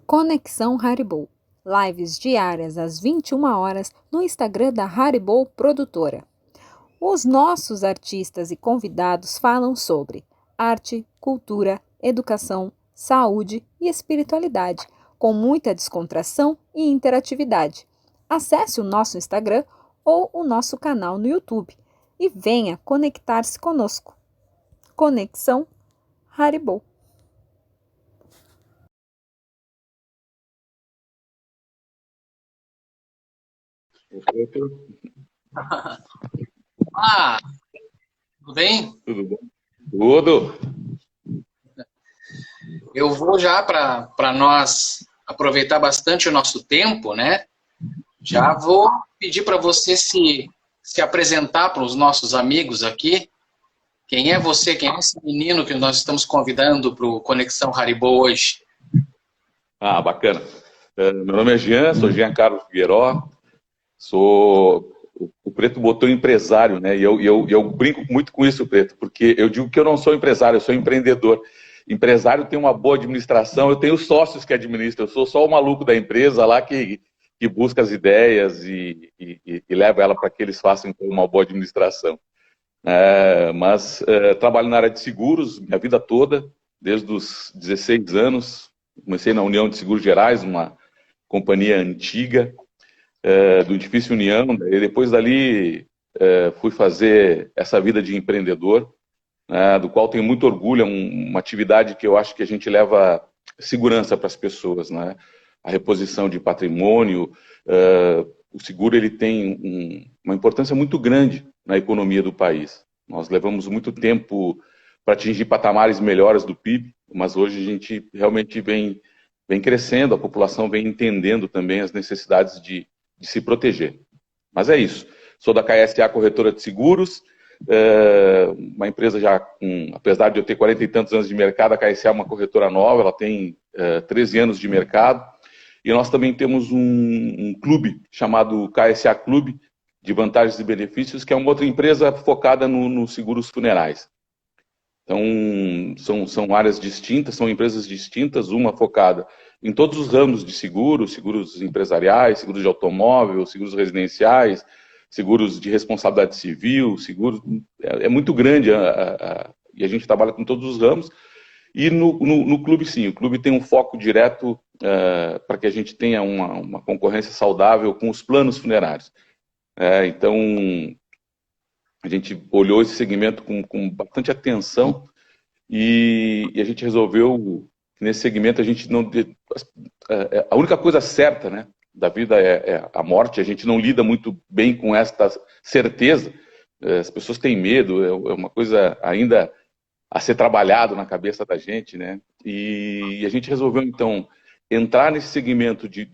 Conexão Haribo. Lives diárias às 21 horas no Instagram da Haribo Produtora. Os nossos artistas e convidados falam sobre arte, cultura, educação, saúde e espiritualidade, com muita descontração e interatividade. Acesse o nosso Instagram ou o nosso canal no YouTube e venha conectar-se conosco. Conexão Haribo. Ah, tudo bem? Tudo bom? Tudo. Eu vou já para nós aproveitar bastante o nosso tempo, né? Já vou pedir para você se apresentar para os nossos amigos aqui. Quem é você? Quem é esse menino que nós estamos convidando para o Conexão Haribo hoje? Ah, bacana. Meu nome é Jean, sou Jean Carlos Figueiró, sou... O Preto botou empresário, né? E eu brinco muito com isso, Preto, porque eu digo que eu não sou empresário, eu sou empreendedor. Empresário tem uma boa administração, eu tenho sócios que administram, eu sou só o maluco da empresa lá que busca as ideias e leva ela para que eles façam então, uma boa administração. Trabalho na área de seguros minha vida toda, desde os 16 anos. Comecei na União de Seguros Gerais, uma companhia antiga, do edifício União, e depois dali fui fazer essa vida de empreendedor, do qual tenho muito orgulho. É uma atividade que eu acho que a gente leva segurança para as pessoas, né? A reposição de patrimônio, o seguro ele tem uma importância muito grande na economia do país. Nós levamos muito tempo para atingir patamares melhores do PIB, mas hoje a gente realmente vem crescendo, a população vem entendendo também as necessidades de se proteger. Mas é isso. Sou da KSA Corretora de Seguros, uma empresa já apesar de eu ter 40 e tantos anos de mercado, a KSA é uma corretora nova, ela tem 13 anos de mercado, e nós também temos um clube chamado KSA Clube de Vantagens e Benefícios, que é uma outra empresa focada nos seguros funerais. Então, são áreas distintas, são empresas distintas, uma focada em todos os ramos de seguros, seguros empresariais, seguros de automóvel, seguros residenciais, seguros de responsabilidade civil, seguros... É muito grande e a gente trabalha com todos os ramos. E no clube, sim, o clube tem um foco direto para que a gente tenha uma concorrência saudável com os planos funerários. Então, a gente olhou esse segmento com bastante atenção e a gente resolveu que nesse segmento a gente não... A única coisa certa, né, da vida é a morte. A gente não lida muito bem com esta certeza. As pessoas têm medo, é uma coisa ainda a ser trabalhado na cabeça da gente, né? E a gente resolveu, então, entrar nesse segmento de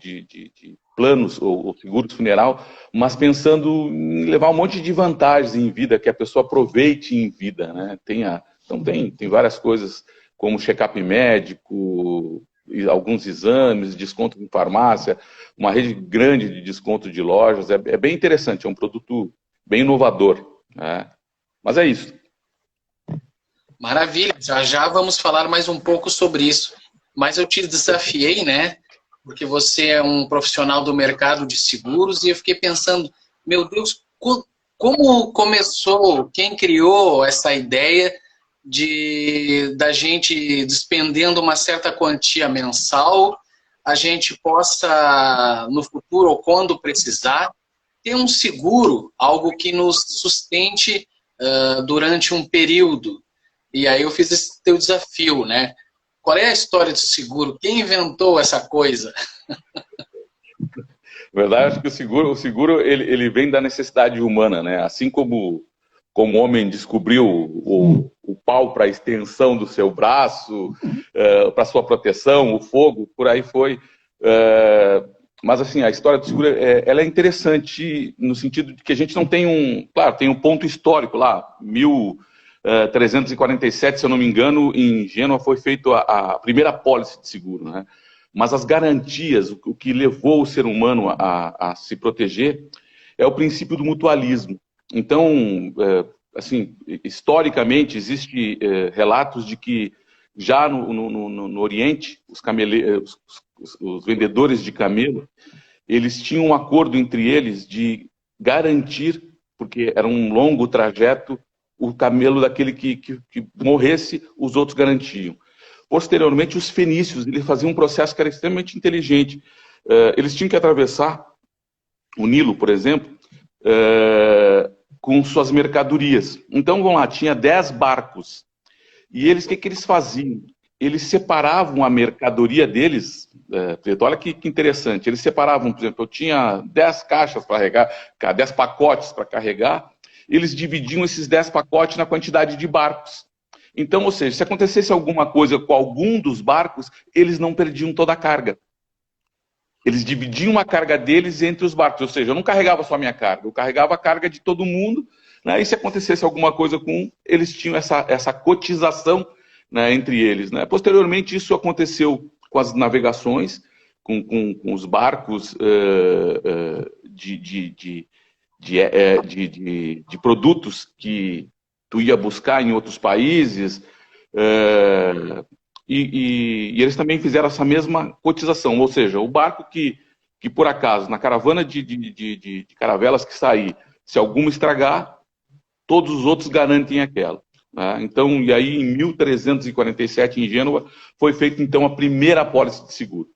planos ou seguros funeral, mas pensando em levar um monte de vantagens em vida, que a pessoa aproveite em vida, né? Então tem várias coisas, como check-up médico, alguns exames, desconto em farmácia, uma rede grande de desconto de lojas. É bem interessante, é um produto bem inovador, né? Mas é isso. Maravilha, já vamos falar mais um pouco sobre isso. Mas eu te desafiei, né? Porque você é um profissional do mercado de seguros e eu fiquei pensando, meu Deus, como começou, quem criou essa ideia da gente despendendo uma certa quantia mensal, a gente possa, no futuro ou quando precisar, ter um seguro, algo que nos sustente durante um período. E aí eu fiz esse teu desafio, né? Qual é a história do seguro? Quem inventou essa coisa? Na verdade, acho que o seguro ele vem da necessidade humana, né? Assim como o homem descobriu o pau para a extensão do seu braço, para sua proteção, o fogo, por aí foi. Mas assim, a história do seguro ela é interessante no sentido de que a gente não tem claro, tem um ponto histórico lá, 1347, se eu não me engano, em Gênova foi feita a primeira apólice de seguro, né? Mas as garantias, o que levou o ser humano a se proteger, é o princípio do mutualismo. Então, assim, historicamente, existem relatos de que já no Oriente, os vendedores de camelo, eles tinham um acordo entre eles de garantir, porque era um longo trajeto, o camelo daquele que morresse, os outros garantiam. Posteriormente, os fenícios, eles faziam um processo que era extremamente inteligente. Eles tinham que atravessar o Nilo, por exemplo, com suas mercadorias. Então, vamos lá, tinha 10 barcos. E eles, o que eles faziam? Eles separavam a mercadoria deles, olha que interessante, eles separavam, por exemplo, eu tinha 10 caixas para carregar, 10 pacotes para carregar, eles dividiam esses 10 pacotes na quantidade de barcos. Então, ou seja, se acontecesse alguma coisa com algum dos barcos, eles não perdiam toda a carga. Eles dividiam a carga deles entre os barcos, ou seja, eu não carregava só a minha carga, eu carregava a carga de todo mundo, né? E se acontecesse alguma coisa com um, eles tinham essa cotização, né, entre eles, né? Posteriormente, isso aconteceu com as navegações, com os barcos de produtos que tu ia buscar em outros países, e eles também fizeram essa mesma cotização, ou seja, o barco que por acaso, na caravana de caravelas que sair, se alguma estragar, todos os outros garantem aquela. Né? Então, e aí em 1347, em Gênova, foi feita então a primeira apólice de seguro.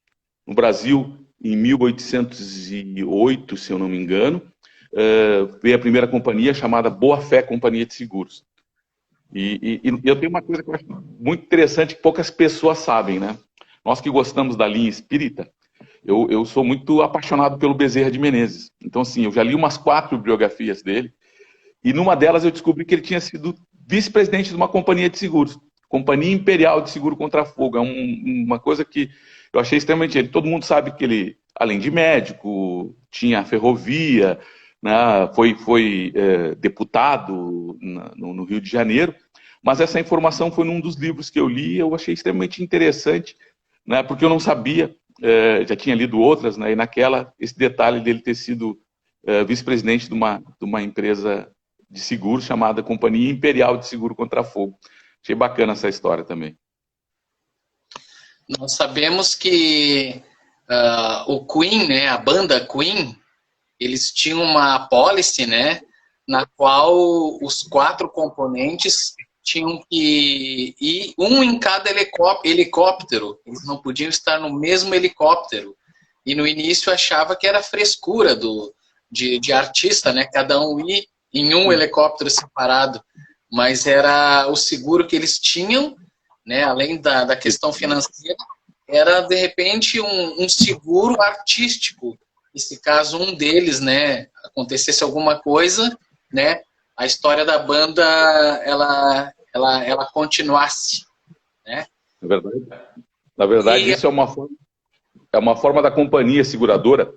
No Brasil, em 1808, se eu não me engano, veio a primeira companhia chamada Boa Fé Companhia de Seguros. E eu tenho uma coisa que eu acho muito interessante que poucas pessoas sabem, né? Nós que gostamos da linha espírita, eu sou muito apaixonado pelo Bezerra de Menezes. Então, assim, eu já li umas 4 biografias dele, e numa delas eu descobri que ele tinha sido vice-presidente de uma companhia de seguros, Companhia Imperial de Seguro contra Fogo. É uma coisa que eu achei extremamente... Todo mundo sabe que ele, além de médico, tinha ferrovia, né, foi deputado no Rio de Janeiro, mas essa informação foi num dos livros que eu li e eu achei extremamente interessante, né, porque eu não sabia, já tinha lido outras, né, e naquela, esse detalhe dele ter sido vice-presidente de uma empresa de seguro chamada Companhia Imperial de Seguro contra Fogo. Achei bacana essa história também. Nós sabemos que o Queen, né, a banda Queen, eles tinham uma apólice, né, na qual os 4 componentes tinham que ir um em cada helicóptero. Eles não podiam estar no mesmo helicóptero. E no início achava que era frescura de artista, né, cada um ir em um helicóptero separado. Mas era o seguro que eles tinham, né, além da questão financeira, era, de repente, um seguro artístico. E se caso um deles, né, acontecesse alguma coisa, né, a história da banda, ela continuasse, né? Na verdade, isso é uma forma da companhia seguradora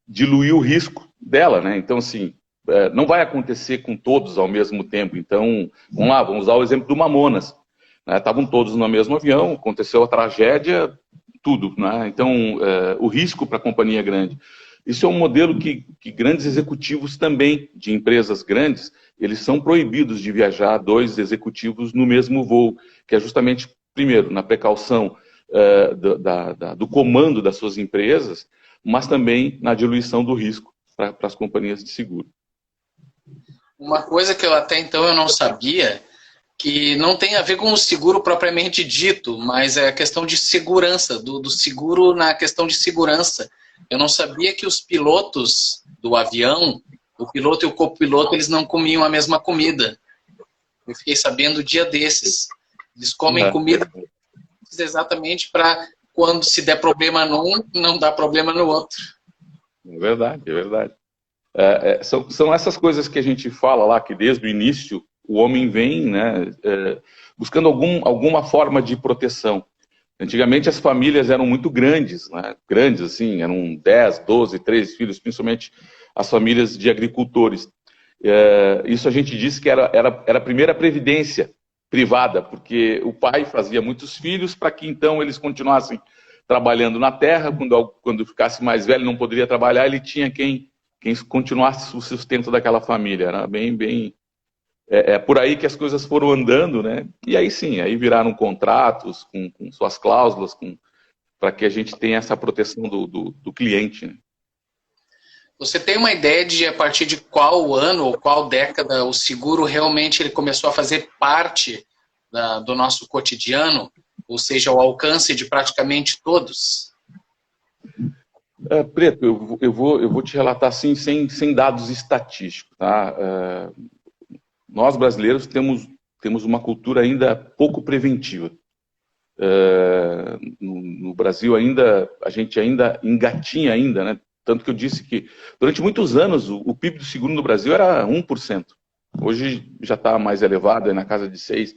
diluir o risco dela, né? Então, assim, não vai acontecer com todos ao mesmo tempo. Então, vamos usar o exemplo do Mamonas. Né? Estavam todos no mesmo avião, aconteceu a tragédia, tudo. Né? Então, o risco para a companhia é grande. Isso é um modelo que grandes executivos também, de empresas grandes, eles são proibidos de viajar 2 executivos no mesmo voo, que é justamente, primeiro, na precaução do comando das suas empresas, mas também na diluição do risco para as companhias de seguro. Uma coisa que eu até então eu não sabia, que não tem a ver com o seguro propriamente dito, mas é a questão de segurança, do seguro na questão de segurança. Eu não sabia que os pilotos do avião, o piloto e o copiloto, eles não comiam a mesma comida. Eu fiquei sabendo dia desses. Eles comem comida exatamente para quando se der problema num, não dá problema no outro. É verdade, é verdade. São essas coisas que a gente fala lá, que desde o início o homem vem, né, buscando alguma forma de proteção. Antigamente as famílias eram muito grandes, né, grandes assim, eram 10, 12, 13 filhos, principalmente as famílias de agricultores. Isso a gente disse que era a primeira previdência privada, porque o pai fazia muitos filhos para que então eles continuassem trabalhando na terra, quando ficasse mais velho não poderia trabalhar, ele tinha quem continuasse o sustento daquela família. Era bem... por aí que as coisas foram andando, né? E aí sim, aí viraram contratos com suas cláusulas, para que a gente tenha essa proteção do cliente, né? Você tem uma ideia de a partir de qual ano ou qual década o seguro realmente ele começou a fazer parte do nosso cotidiano, ou seja, ao alcance de praticamente todos? Preto, eu vou te relatar assim, sem dados estatísticos, tá? Nós brasileiros temos uma cultura ainda pouco preventiva. No Brasil a gente ainda engatinha ainda, né? Tanto que eu disse que durante muitos anos o PIB do seguro no Brasil era 1%. Hoje já está mais elevado, é na casa de 6%,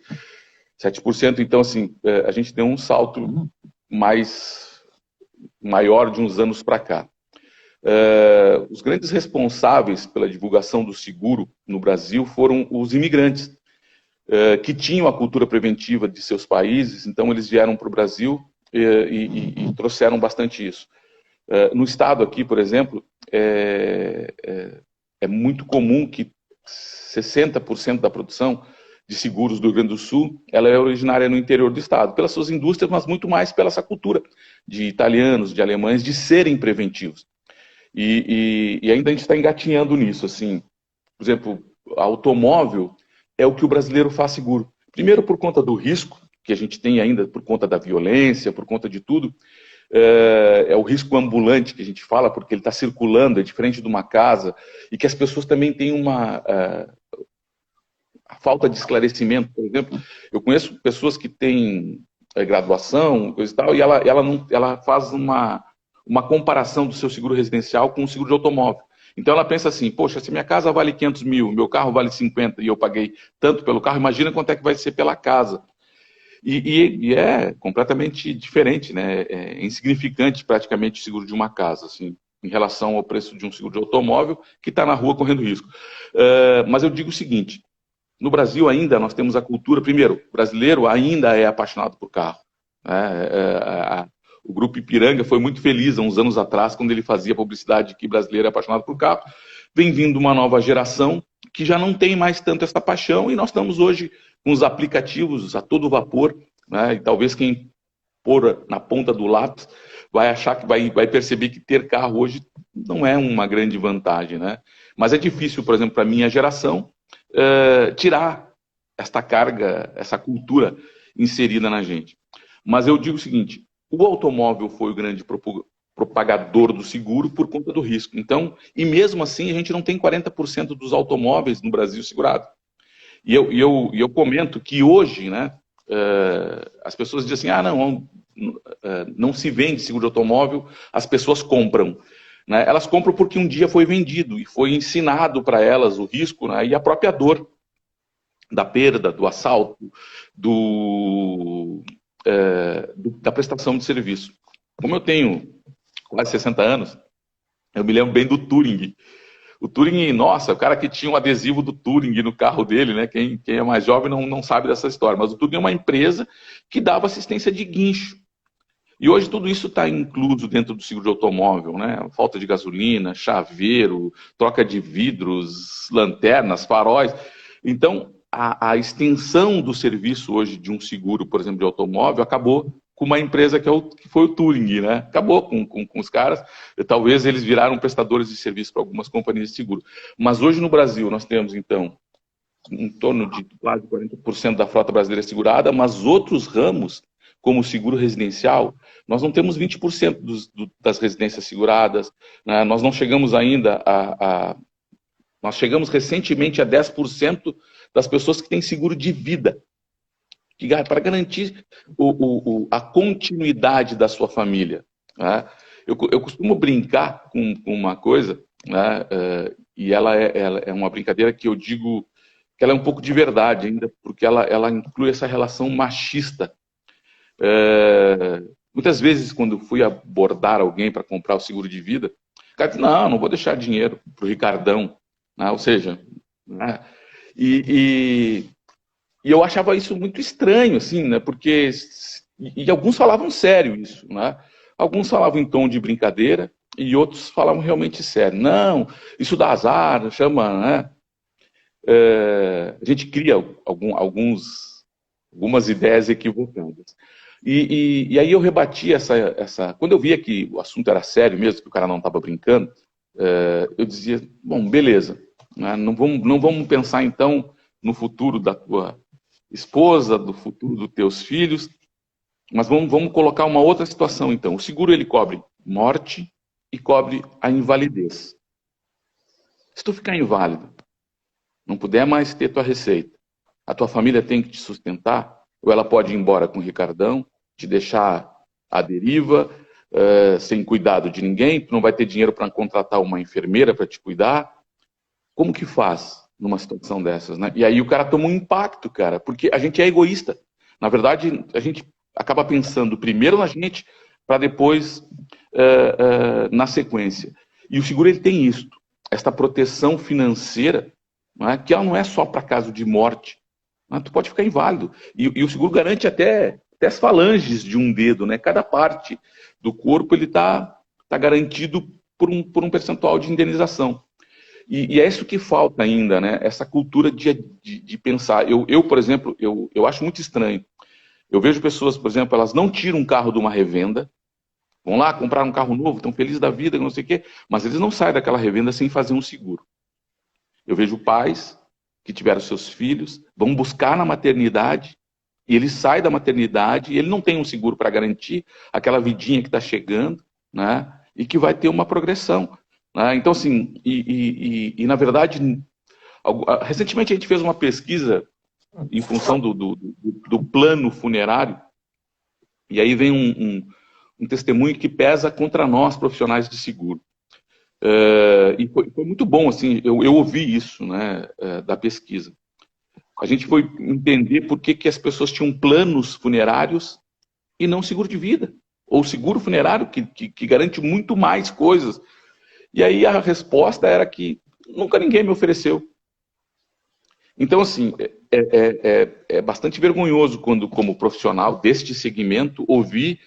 7%. Então, assim, a gente tem um salto maior de uns anos para cá. Os grandes responsáveis pela divulgação do seguro no Brasil foram os imigrantes, que tinham a cultura preventiva de seus países, então eles vieram para o Brasil e trouxeram bastante isso. No estado aqui, por exemplo, é muito comum que 60% da produção de seguros do Rio Grande do Sul, ela é originária no interior do estado, pelas suas indústrias, mas muito mais pela essa cultura de italianos, de alemães, de serem preventivos. E ainda a gente está engatinhando nisso, assim. Por exemplo, automóvel é o que o brasileiro faz seguro. Primeiro por conta do risco, que a gente tem ainda por conta da violência, por conta de tudo. É o risco ambulante que a gente fala, porque ele está circulando, é diferente de uma casa, e que as pessoas também têm a falta de esclarecimento. Por exemplo, eu conheço pessoas que têm graduação, coisa e tal, e ela faz uma comparação do seu seguro residencial com o seguro de automóvel. Então ela pensa assim, poxa, se minha casa vale 500 mil, meu carro vale 50 e eu paguei tanto pelo carro, imagina quanto é que vai ser pela casa. E é completamente diferente, né? É insignificante praticamente o seguro de uma casa, assim, em relação ao preço de um seguro de automóvel que está na rua correndo risco. Mas eu digo o seguinte, no Brasil ainda nós temos a cultura, primeiro, o brasileiro ainda é apaixonado por carro, né? O Grupo Ipiranga foi muito feliz há uns anos atrás, quando ele fazia publicidade que brasileiro é apaixonado por carro. Vem vindo uma nova geração que já não tem mais tanto essa paixão, e nós estamos hoje com os aplicativos a todo vapor, né? E talvez quem pôr na ponta do lápis vai achar que vai perceber que ter carro hoje não é uma grande vantagem, né? Mas é difícil, por exemplo, para a minha geração, tirar esta carga, essa cultura inserida na gente. Mas eu digo o seguinte, o automóvel foi o grande propagador do seguro por conta do risco. Então, e mesmo assim, a gente não tem 40% dos automóveis no Brasil segurado. E eu comento que hoje, né, as pessoas dizem assim, não se vende seguro de automóvel, as pessoas compram. Né? Elas compram porque um dia foi vendido e foi ensinado para elas o risco, né, e a própria dor da perda, do assalto, da prestação de serviço. Como eu tenho quase 60 anos, eu me lembro bem do Touring. O Touring, nossa, o cara que tinha um adesivo do Touring no carro dele, né? Quem é mais jovem não sabe dessa história, mas o Touring é uma empresa que dava assistência de guincho. E hoje tudo isso está incluso dentro do seguro de automóvel, né? Falta de gasolina, chaveiro, troca de vidros, lanternas, faróis. Então, a extensão do serviço hoje de um seguro, por exemplo, de automóvel, acabou com uma empresa que foi o Touring, né? Acabou com os caras. Talvez eles viraram prestadores de serviço para algumas companhias de seguro. Mas hoje no Brasil nós temos, então, em torno de quase 40% da frota brasileira segurada, mas outros ramos, como o seguro residencial, nós não temos 20% das residências seguradas, né? Nós não chegamos ainda nós chegamos recentemente a 10% das pessoas que têm seguro de vida, para garantir a continuidade da sua família. Né? Eu costumo brincar com uma coisa, né? E ela é uma brincadeira que eu digo que ela é um pouco de verdade ainda, porque ela inclui essa relação machista. Muitas vezes, quando eu fui abordar alguém para comprar o seguro de vida, o cara diz, não vou deixar dinheiro para o Ricardão. Né? Ou seja, né? E eu achava isso muito estranho, assim, né? Porque e alguns falavam sério isso, né? Alguns falavam em tom de brincadeira e outros falavam realmente sério. Não, isso dá azar, chama, né? A gente cria algumas ideias equivocadas. E aí eu rebati essa... Quando eu via que o assunto era sério mesmo, que o cara não estava brincando, eu dizia, bom, beleza, né? Não vamos pensar então no futuro da tua esposa, do futuro dos teus filhos, mas vamos colocar uma outra situação então. O seguro ele cobre morte e cobre a invalidez. Se tu ficar inválido, não puder mais ter tua receita, a tua família tem que te sustentar, ou ela pode ir embora com o Ricardão, te deixar à deriva, sem cuidado de ninguém, tu não vai ter dinheiro para contratar uma enfermeira para te cuidar. Como que faz numa situação dessas, né? E aí o cara toma um impacto, cara, porque a gente é egoísta. Na verdade, a gente acaba pensando primeiro na gente, para depois na sequência. E o seguro ele tem isso, esta proteção financeira, né, que ela não é só para caso de morte. Né? Tu pode ficar inválido. E o seguro garante até as falanges de um dedo, né? Cada parte do corpo ele tá garantido por um percentual de indenização. E é isso que falta ainda, né? Essa cultura de pensar. Eu, por exemplo, eu acho muito estranho. Eu vejo pessoas, por exemplo, elas não tiram um carro de uma revenda, vão lá comprar um carro novo, estão felizes da vida, não sei o quê, mas eles não saem daquela revenda sem fazer um seguro. Eu vejo pais que tiveram seus filhos, vão buscar na maternidade, e ele sai da maternidade e ele não tem um seguro para garantir aquela vidinha que está chegando, né? E que vai ter uma progressão. Né? Então, assim, na verdade, recentemente a gente fez uma pesquisa em função do plano funerário, e aí vem um testemunho que pesa contra nós, profissionais de seguro. E foi muito bom, assim, eu ouvi isso, né, da pesquisa. A gente foi entender por que as pessoas tinham planos funerários e não seguro de vida, ou seguro funerário, que garante muito mais coisas. E aí a resposta era que nunca ninguém me ofereceu. Então, assim, é bastante vergonhoso quando, como profissional deste segmento, ouvir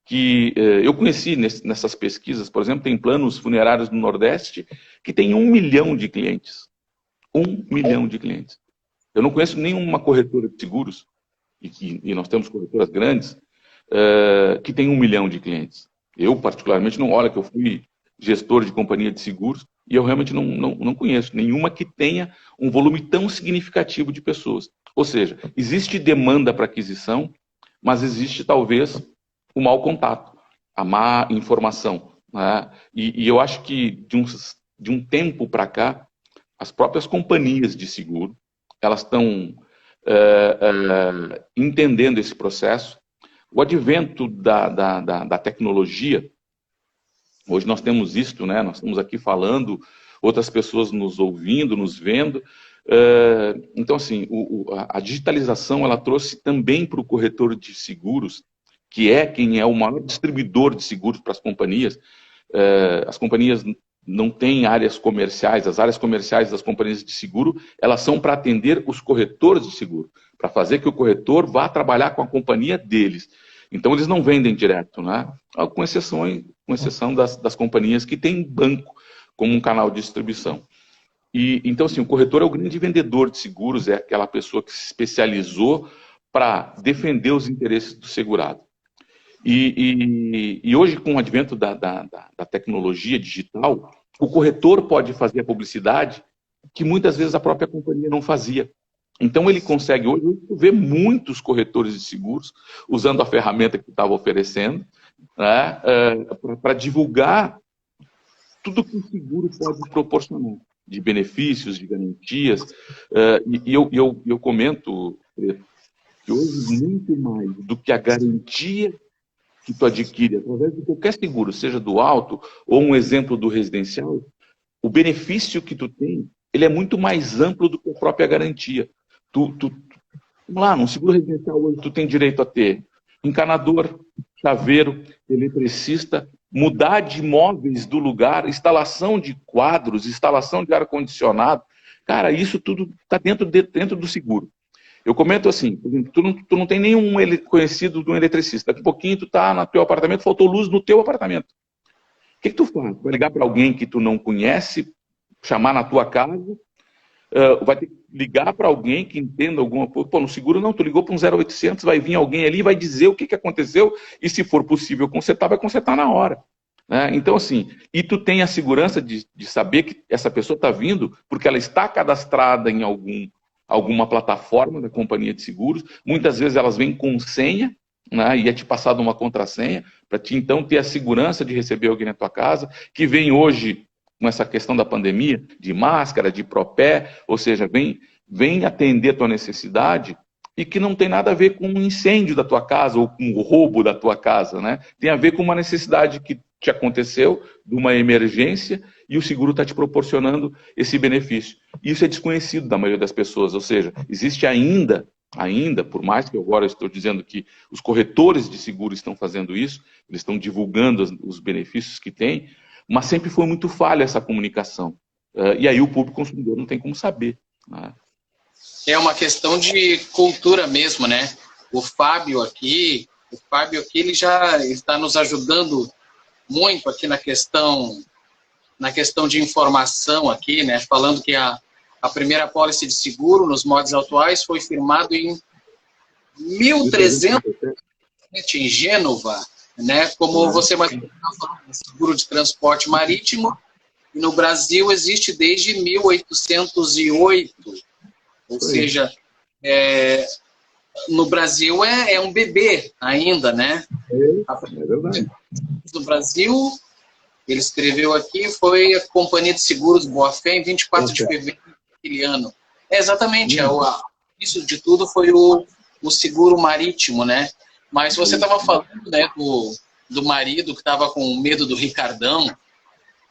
que eu conheci nessas pesquisas, por exemplo, tem planos funerários no Nordeste que tem 1 milhão de clientes. 1 milhão de clientes. Eu não conheço nenhuma corretora de seguros, e nós temos corretoras grandes, que tem 1 milhão de clientes. Eu, particularmente, não. Olha que eu fui gestor de companhia de seguros, e eu realmente não conheço nenhuma que tenha um volume tão significativo de pessoas. Ou seja, existe demanda para aquisição, mas existe talvez o mau contato, a má informação. Né? E eu acho que de um tempo para cá, as próprias companhias de seguro, elas estão entendendo esse processo. O advento da tecnologia, hoje nós temos isto, né? Nós estamos aqui falando, outras pessoas nos ouvindo, nos vendo. Então, assim, a digitalização ela trouxe também para o corretor de seguros, que é quem é o maior distribuidor de seguros para as companhias. As companhias não têm áreas comerciais, as áreas comerciais das companhias de seguro, elas são para atender os corretores de seguro, para fazer que o corretor vá trabalhar com a companhia deles. Então, eles não vendem direto, né? Com exceção das companhias que têm banco como um canal de distribuição. Então, assim, o corretor é o grande vendedor de seguros, é aquela pessoa que se especializou para defender os interesses do segurado. E hoje, com o advento da tecnologia digital, o corretor pode fazer a publicidade que muitas vezes a própria companhia não fazia. Então, ele consegue hoje ver muitos corretores de seguros usando a ferramenta que estava oferecendo, né, para divulgar tudo que o seguro pode proporcionar, de benefícios, de garantias. Eu comento que hoje, muito mais do que a garantia que tu adquire através de qualquer seguro, seja do auto ou um exemplo do residencial, o benefício que tu tem, ele é muito mais amplo do que a própria garantia. Vamos lá, num seguro residencial hoje tu tem direito a ter encanador, chaveiro, eletricista, mudar de móveis do lugar, instalação de quadros, instalação de ar-condicionado. Cara, isso tudo está dentro do seguro. Eu comento assim, tu não tem nenhum conhecido de um eletricista. Daqui a pouquinho tu tá no teu apartamento, faltou luz no teu apartamento. O que tu faz? Vai ligar para alguém que tu não conhece, chamar na tua casa, vai ter que ligar para alguém que entenda alguma coisa. Pô, no seguro não, tu ligou para um 0800, vai vir alguém ali, vai dizer o que aconteceu, e se for possível consertar, vai consertar na hora. Né? Então, assim, e tu tem a segurança de saber que essa pessoa está vindo porque ela está cadastrada em alguma plataforma da companhia de seguros. Muitas vezes elas vêm com senha, né, e é te passado uma contrassenha, para ti então ter a segurança de receber alguém na tua casa, que vem hoje com essa questão da pandemia, de máscara, de propé, ou seja, vem atender a tua necessidade e que não tem nada a ver com um incêndio da tua casa ou com o roubo da tua casa, né? Tem a ver com uma necessidade que te aconteceu, de uma emergência, e o seguro está te proporcionando esse benefício. Isso é desconhecido da maioria das pessoas, ou seja, existe ainda, por mais que agora eu estou dizendo que os corretores de seguro estão fazendo isso, eles estão divulgando os benefícios que têm, mas sempre foi muito falha essa comunicação. E aí o público consumidor não tem como saber. Né? É uma questão de cultura mesmo, né? O Fábio aqui, ele já está nos ajudando muito aqui na questão de informação aqui, né? Falando que a primeira apólice de seguro nos moldes atuais foi firmado em 1300 em Gênova, né? Como você vai falar, seguro de transporte marítimo, e no Brasil existe desde 1808, ou seja, no Brasil é um bebê ainda, né? É verdade. No Brasil, ele escreveu aqui, foi a Companhia de Seguros Boa Fé em 24 de fevereiro daquele ano. Exatamente, isso de tudo foi o seguro marítimo, né? Mas você estava falando, né, do marido que estava com medo do Ricardão.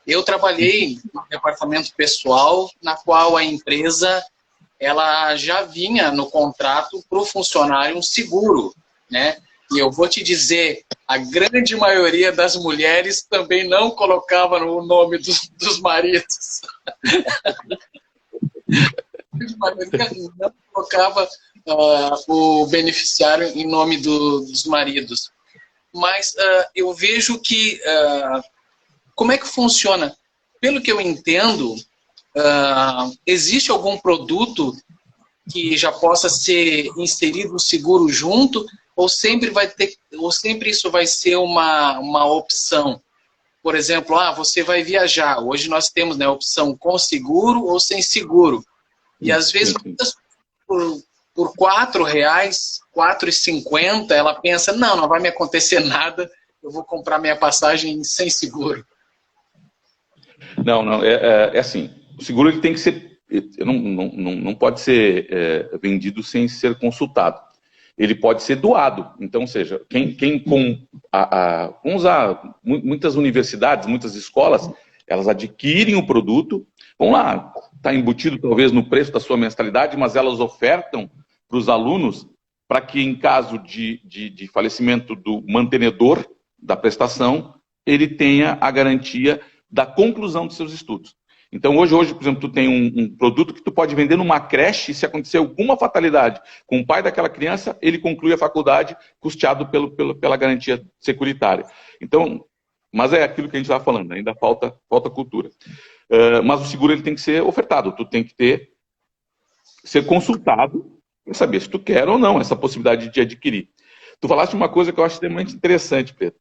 Eu trabalhei no departamento pessoal, na qual a empresa ela já vinha no contrato para o funcionário um seguro, né? E eu vou te dizer, a grande maioria das mulheres também não colocava no nome dos maridos. A grande maioria não colocava o beneficiário em nome dos maridos. Mas eu vejo que... como é que funciona? Pelo que eu entendo, existe algum produto que já possa ser inserido no seguro junto, ou sempre isso vai ser uma opção? Por exemplo, você vai viajar. Hoje nós temos, né, a opção com seguro ou sem seguro. E às vezes, por R$4, R$4,50, ela pensa, não vai me acontecer nada, eu vou comprar minha passagem sem seguro. Não, é assim, o seguro ele tem que ser, não pode ser vendido sem ser consultado. Ele pode ser doado. Então, ou seja, vamos usar muitas universidades, muitas escolas, elas adquirem o produto, vão lá, está embutido talvez no preço da sua mensalidade, mas elas ofertam para os alunos para que em caso de falecimento do mantenedor da prestação, ele tenha a garantia da conclusão dos seus estudos. Então, hoje, por exemplo, tu tem um produto que tu pode vender numa creche, se acontecer alguma fatalidade com o pai daquela criança, ele conclui a faculdade custeado pela garantia securitária. Então, mas é aquilo que a gente estava falando, ainda falta cultura. Mas o seguro ele tem que ser ofertado, tu tem que ser consultado para saber se tu quer ou não essa possibilidade de adquirir. Tu falaste uma coisa que eu acho extremamente interessante, Pedro.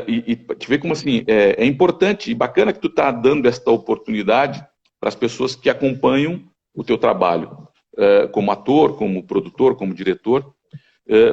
E te ver como assim, é importante e bacana que tu está dando esta oportunidade para as pessoas que acompanham o teu trabalho, como ator, como produtor, como diretor,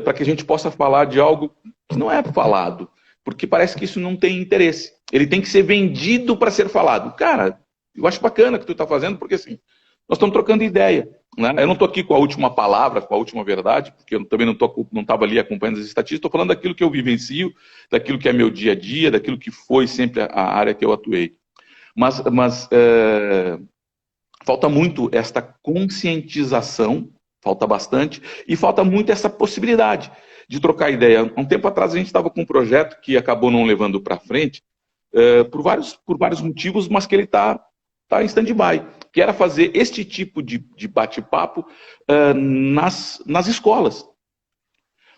para que a gente possa falar de algo que não é falado, porque parece que isso não tem interesse. Ele tem que ser vendido para ser falado. Cara, eu acho bacana que tu está fazendo, porque assim, nós estamos trocando ideia. Né? Eu não estou aqui com a última palavra, com a última verdade, porque eu também não estava ali acompanhando as estatísticas, estou falando daquilo que eu vivencio, daquilo que é meu dia a dia, daquilo que foi sempre a área que eu atuei. Mas falta muito esta conscientização, falta bastante, e falta muito essa possibilidade de trocar ideia. Há um tempo atrás a gente estava com um projeto que acabou não levando para frente, por vários motivos, mas que ele está em stand-by, que era fazer este tipo de bate-papo nas escolas,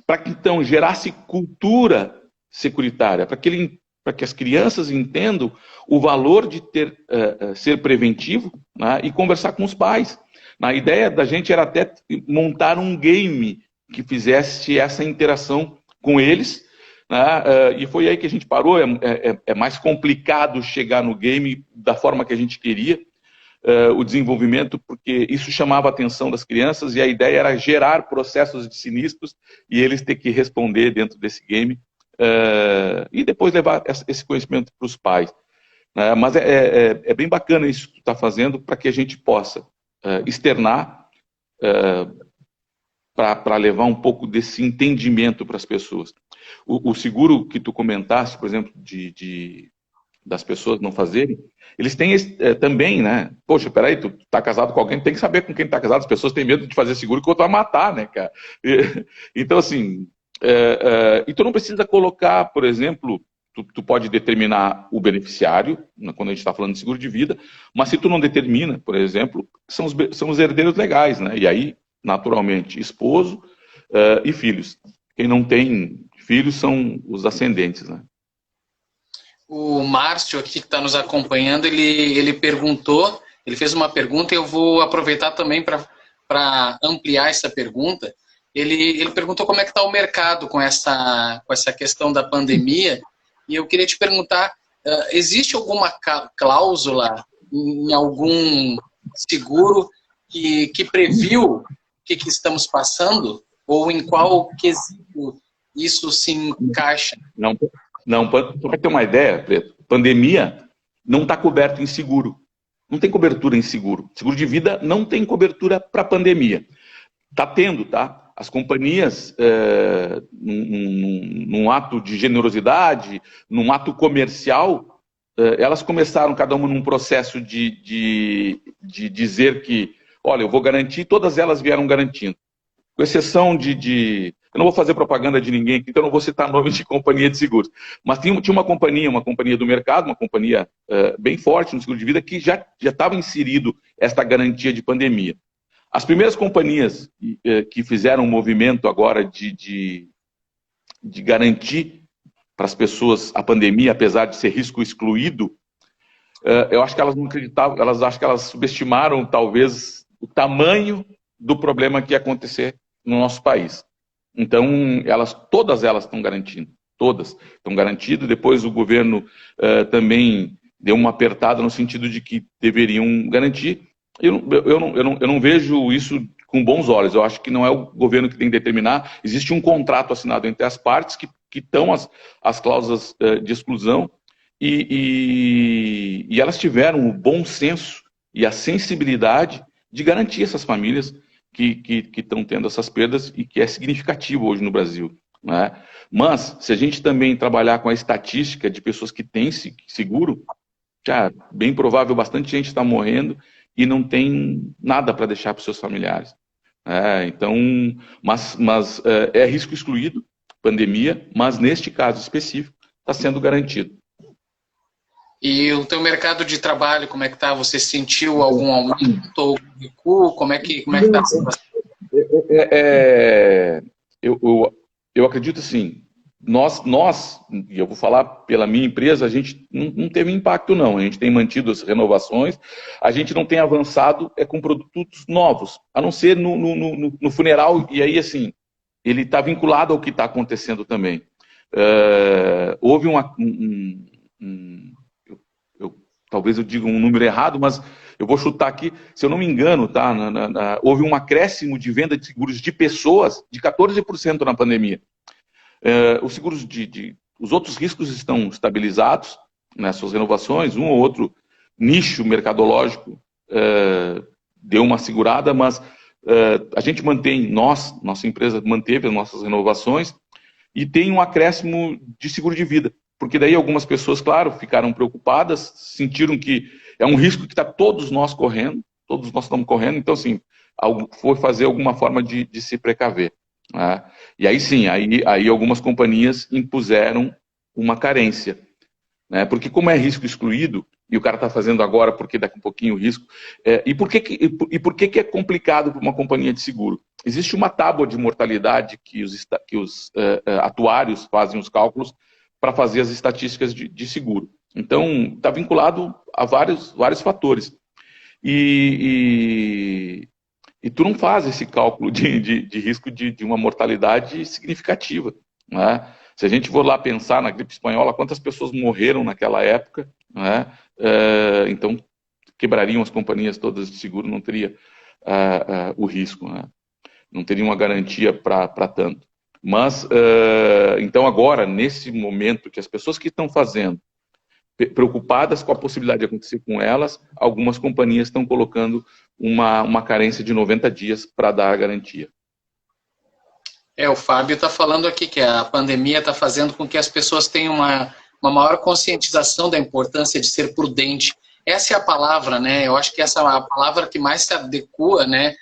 para que então gerasse cultura securitária, para que para que as crianças entendam o valor de ser preventivo, né, e conversar com os pais. A ideia da gente era até montar um game que fizesse essa interação com eles, né, e foi aí que a gente parou. É mais complicado chegar no game da forma que a gente queria, o desenvolvimento, porque isso chamava a atenção das crianças e a ideia era gerar processos de sinistros e eles ter que responder dentro desse game, e depois levar esse conhecimento para os pais. Mas é bem bacana isso que tu está fazendo para que a gente possa externar, para levar um pouco desse entendimento para as pessoas. O seguro que tu comentaste, por exemplo, das pessoas não fazerem, eles têm também, né? Poxa, peraí, tu tá casado com alguém, tem que saber com quem tá casado. As pessoas têm medo de fazer seguro que o outro vai matar, né, cara? Então, assim, e tu não precisa colocar, por exemplo, tu pode determinar o beneficiário, quando a gente está falando de seguro de vida, mas se tu não determina, por exemplo, são os herdeiros legais, né? E aí, naturalmente, esposo e filhos. Quem não tem filhos são os ascendentes, né? O Márcio aqui que está nos acompanhando, ele perguntou, ele fez uma pergunta e eu vou aproveitar também para ampliar essa pergunta. Ele perguntou como é que está o mercado com essa questão da pandemia, e eu queria te perguntar, existe alguma cláusula em algum seguro que previu o que estamos passando? Ou em qual quesito isso se encaixa? Não, para ter uma ideia, Preto, pandemia não está coberto em seguro. Não tem cobertura em seguro. Seguro de vida não tem cobertura para pandemia. Está tendo, tá? As companhias, num ato de generosidade, num ato comercial, elas começaram cada uma num processo de dizer que, olha, eu vou garantir, todas elas vieram garantindo. Com exceção eu não vou fazer propaganda de ninguém aqui, então eu não vou citar nomes de companhia de seguros. Mas tinha uma companhia do mercado, uma companhia bem forte no seguro de vida, que já estava inserido esta garantia de pandemia. As primeiras companhias que fizeram um movimento agora de garantir para as pessoas a pandemia, apesar de ser risco excluído, eu acho que elas não acreditavam, acho que elas subestimaram talvez o tamanho do problema que ia acontecer no nosso país. Então, todas elas estão garantindo. Todas estão garantidas. Depois o governo também deu uma apertada no sentido de que deveriam garantir. Eu não vejo isso com bons olhos. Eu acho que não é o governo que tem que determinar. Existe um contrato assinado entre as partes que estão as cláusulas de exclusão e elas tiveram o bom senso e a sensibilidade de garantir essas famílias que estão tendo essas perdas e que é significativo hoje no Brasil, né? Mas, se a gente também trabalhar com a estatística de pessoas que têm seguro, já bem provável, bastante gente está morrendo e não tem nada para deixar para os seus familiares. Então, mas é risco excluído, pandemia, mas neste caso específico está sendo garantido. E o teu mercado de trabalho, como é que tá? Você sentiu algum aumento ou recuo? Como é que tá a situação? Eu acredito assim, e eu vou falar pela minha empresa, a gente não teve impacto não, a gente tem mantido as renovações, a gente não tem avançado com produtos novos, a não ser no funeral, e aí assim, ele está vinculado ao que está acontecendo também. Houve talvez eu diga um número errado, mas eu vou chutar aqui, se eu não me engano, tá? Houve um acréscimo de venda de seguros de pessoas de 14% na pandemia. Os seguros os outros riscos estão estabilizados nas suas renovações, um ou outro nicho mercadológico deu uma segurada, mas a gente nossa empresa manteve as nossas renovações e tem um acréscimo de seguro de vida. Porque daí algumas pessoas, claro, ficaram preocupadas, sentiram que é um risco que está todos nós correndo, todos nós estamos correndo, então, assim, foi fazer alguma forma de se precaver. Né? E aí sim, aí algumas companhias impuseram uma carência. Né? Porque como é risco excluído, e o cara está fazendo agora porque daqui a pouquinho o risco... E por que é complicado para uma companhia de seguro? Existe uma tábua de mortalidade que os atuários fazem os cálculos para fazer as estatísticas de seguro. Então, está vinculado a vários fatores. E tu não faz esse cálculo de risco de uma mortalidade significativa, né? Se a gente for lá pensar na gripe espanhola, quantas pessoas morreram naquela época, né? Então, quebrariam as companhias todas de seguro, não teria o risco, né? Não teria uma garantia para tanto. Mas, então agora, nesse momento que as pessoas que estão fazendo, preocupadas com a possibilidade de acontecer com elas, algumas companhias estão colocando uma carência de 90 dias para dar a garantia. O Fábio está falando aqui que a pandemia está fazendo com que as pessoas tenham uma maior conscientização da importância de ser prudente. Essa é a palavra, né? Eu acho que essa é a palavra que mais se adequa, né,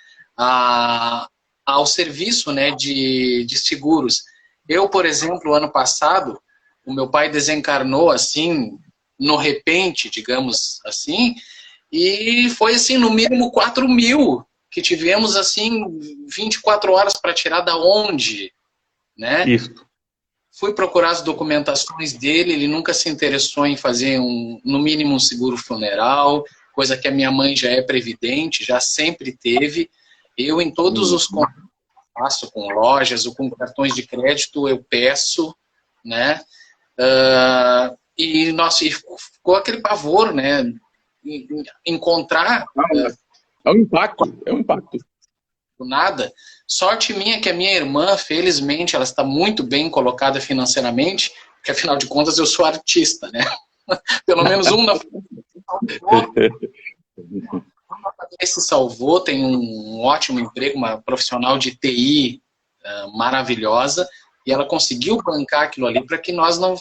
ao serviço, né, de seguros. Eu, por exemplo, ano passado, o meu pai desencarnou assim, no repente, digamos assim, e foi assim, no mínimo 4.000 que tivemos assim 24 horas para tirar da onde, né? Isso. Fui procurar as documentações dele, ele nunca se interessou em fazer no mínimo um seguro funeral, coisa que a minha mãe já é previdente, já sempre teve. Eu, em todos os contratos que faço com lojas ou com cartões de crédito, eu peço, né? E, nossa, ficou aquele pavor, né? Encontrar... É um impacto. Nada. Sorte minha que a minha irmã, felizmente, ela está muito bem colocada financeiramente, porque, afinal de contas, eu sou artista, né? Pelo menos um se salvou, tem um ótimo emprego, uma profissional de TI maravilhosa, e ela conseguiu bancar aquilo ali para que nós não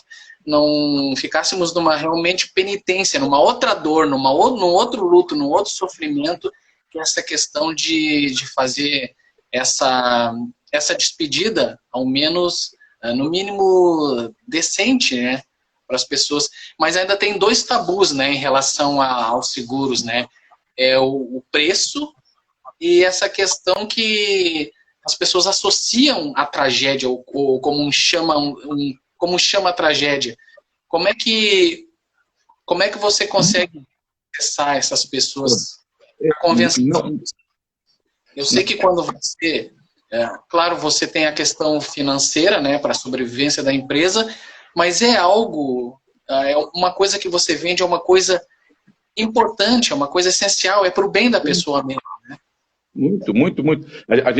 ficássemos numa realmente penitência, numa outra dor, num outro luto, num outro sofrimento, que é essa questão de fazer essa despedida, ao menos, no mínimo, decente, né, para as pessoas. Mas ainda tem dois tabus, né, em relação aos seguros, né? É o preço e essa questão que as pessoas associam a tragédia, ou como chama a tragédia. Como é que você consegue acessar essas pessoas a convencer? Eu sei que quando você... claro, você tem a questão financeira, né, para a sobrevivência da empresa, mas é algo... é uma coisa que você vende, é uma coisa importante, é uma coisa essencial, é para o bem da pessoa mesmo, né? Muito, muito, muito. A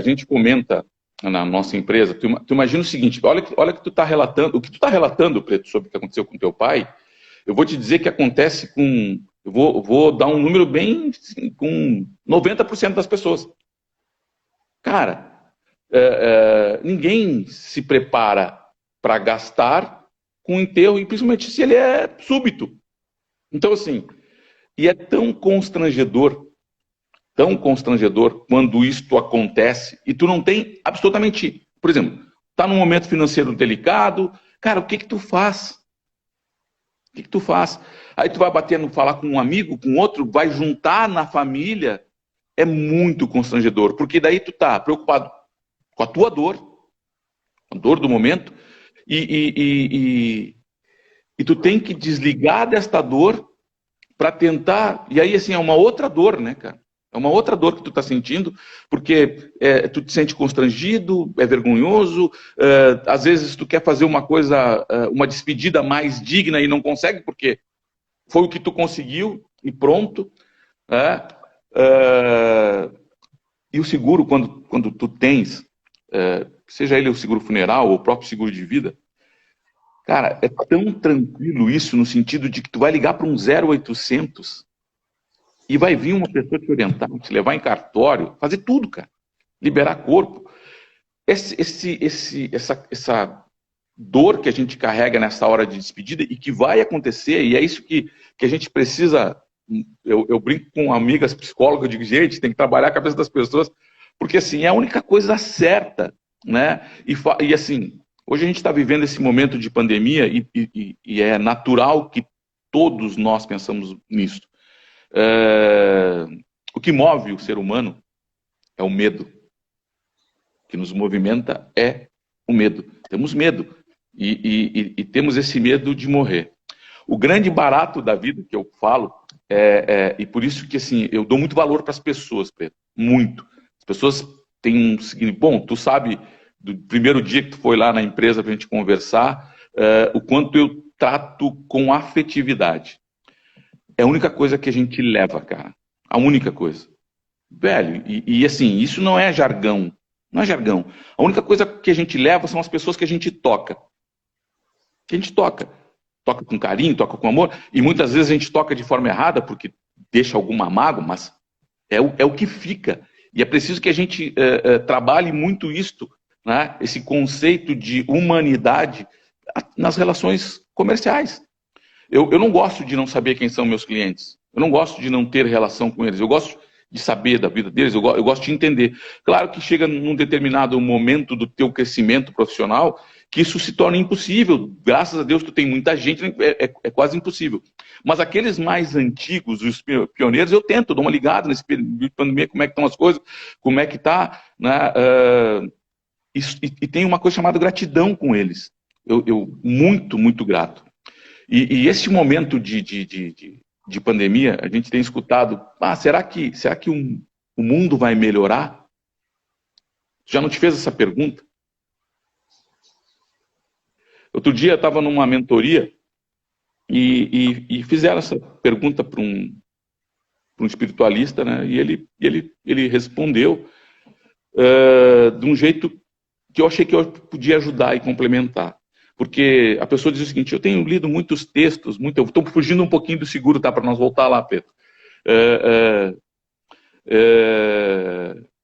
gente comenta na nossa empresa, tu imagina o seguinte, olha que tu está relatando, o que tu está relatando, Preto, sobre o que aconteceu com teu pai, eu vou te dizer que acontece com, eu vou dar um número bem, assim, com 90% das pessoas. Cara, ninguém se prepara para gastar com o enterro, e principalmente se ele é súbito. Então, assim, e é tão constrangedor quando isto acontece e tu não tem absolutamente... Por exemplo, tá num momento financeiro delicado, cara, o que tu faz? O que tu faz? Aí tu vai falar com um amigo, com outro, vai juntar na família, é muito constrangedor, porque daí tu tá preocupado com a tua dor, a dor do momento, e tu tem que desligar desta dor para tentar... E aí, assim, é uma outra dor, né, cara? É uma outra dor que tu está sentindo, porque tu te sente constrangido, é vergonhoso, às vezes tu quer fazer uma coisa, uma despedida mais digna e não consegue, porque foi o que tu conseguiu e pronto. E o seguro, quando tu tens, seja ele o seguro funeral ou o próprio seguro de vida, cara, é tão tranquilo isso, no sentido de que tu vai ligar para um 0800 e vai vir uma pessoa te orientar, te levar em cartório, fazer tudo, cara. Liberar corpo. Essa dor que a gente carrega nessa hora de despedida e que vai acontecer, e é isso que a gente precisa... Eu brinco com amigas psicólogas, eu digo, gente, tem que trabalhar a cabeça das pessoas, porque, assim, é a única coisa certa, né? E assim, hoje a gente está vivendo esse momento de pandemia e é natural que todos nós pensamos nisso. O que move o ser humano é o medo. O que nos movimenta é o medo. Temos medo. e temos esse medo de morrer. O grande barato da vida, que eu falo, e por isso que assim, eu dou muito valor para as pessoas, Pedro, muito. As pessoas têm um significado. Bom, tu sabe, do primeiro dia que tu foi lá na empresa para a gente conversar, o quanto eu trato com afetividade. É a única coisa que a gente leva, cara. A única coisa. Velho, e assim, isso não é jargão. Não é jargão. A única coisa que a gente leva são as pessoas que a gente toca. Que a gente toca. Toca com carinho, toca com amor. E muitas vezes a gente toca de forma errada, porque deixa alguma mágoa, mas é o que fica. E é preciso que a gente trabalhe muito isto, né? Esse conceito de humanidade nas relações comerciais. Eu não gosto de não saber quem são meus clientes. Eu não gosto de não ter relação com eles. Eu gosto de saber da vida deles, eu gosto de entender. Claro que chega num determinado momento do teu crescimento profissional que isso se torna impossível. Graças a Deus tu tem muita gente, é quase impossível. Mas aqueles mais antigos, os pioneiros, eu tento, dou uma ligada nesse período de pandemia, como é que estão as coisas, como é que está, né? E tem uma coisa chamada gratidão com eles. Eu muito, muito grato. E esse momento de pandemia, a gente tem escutado, será que o mundo vai melhorar? Já não te fez essa pergunta? Outro dia eu estava numa mentoria e fizeram essa pergunta para um espiritualista, né? E ele respondeu de um jeito que eu achei que eu podia ajudar e complementar. Porque a pessoa diz o seguinte, eu tenho lido muitos textos, eu estou fugindo um pouquinho do seguro, tá? Para nós voltar lá, Pedro.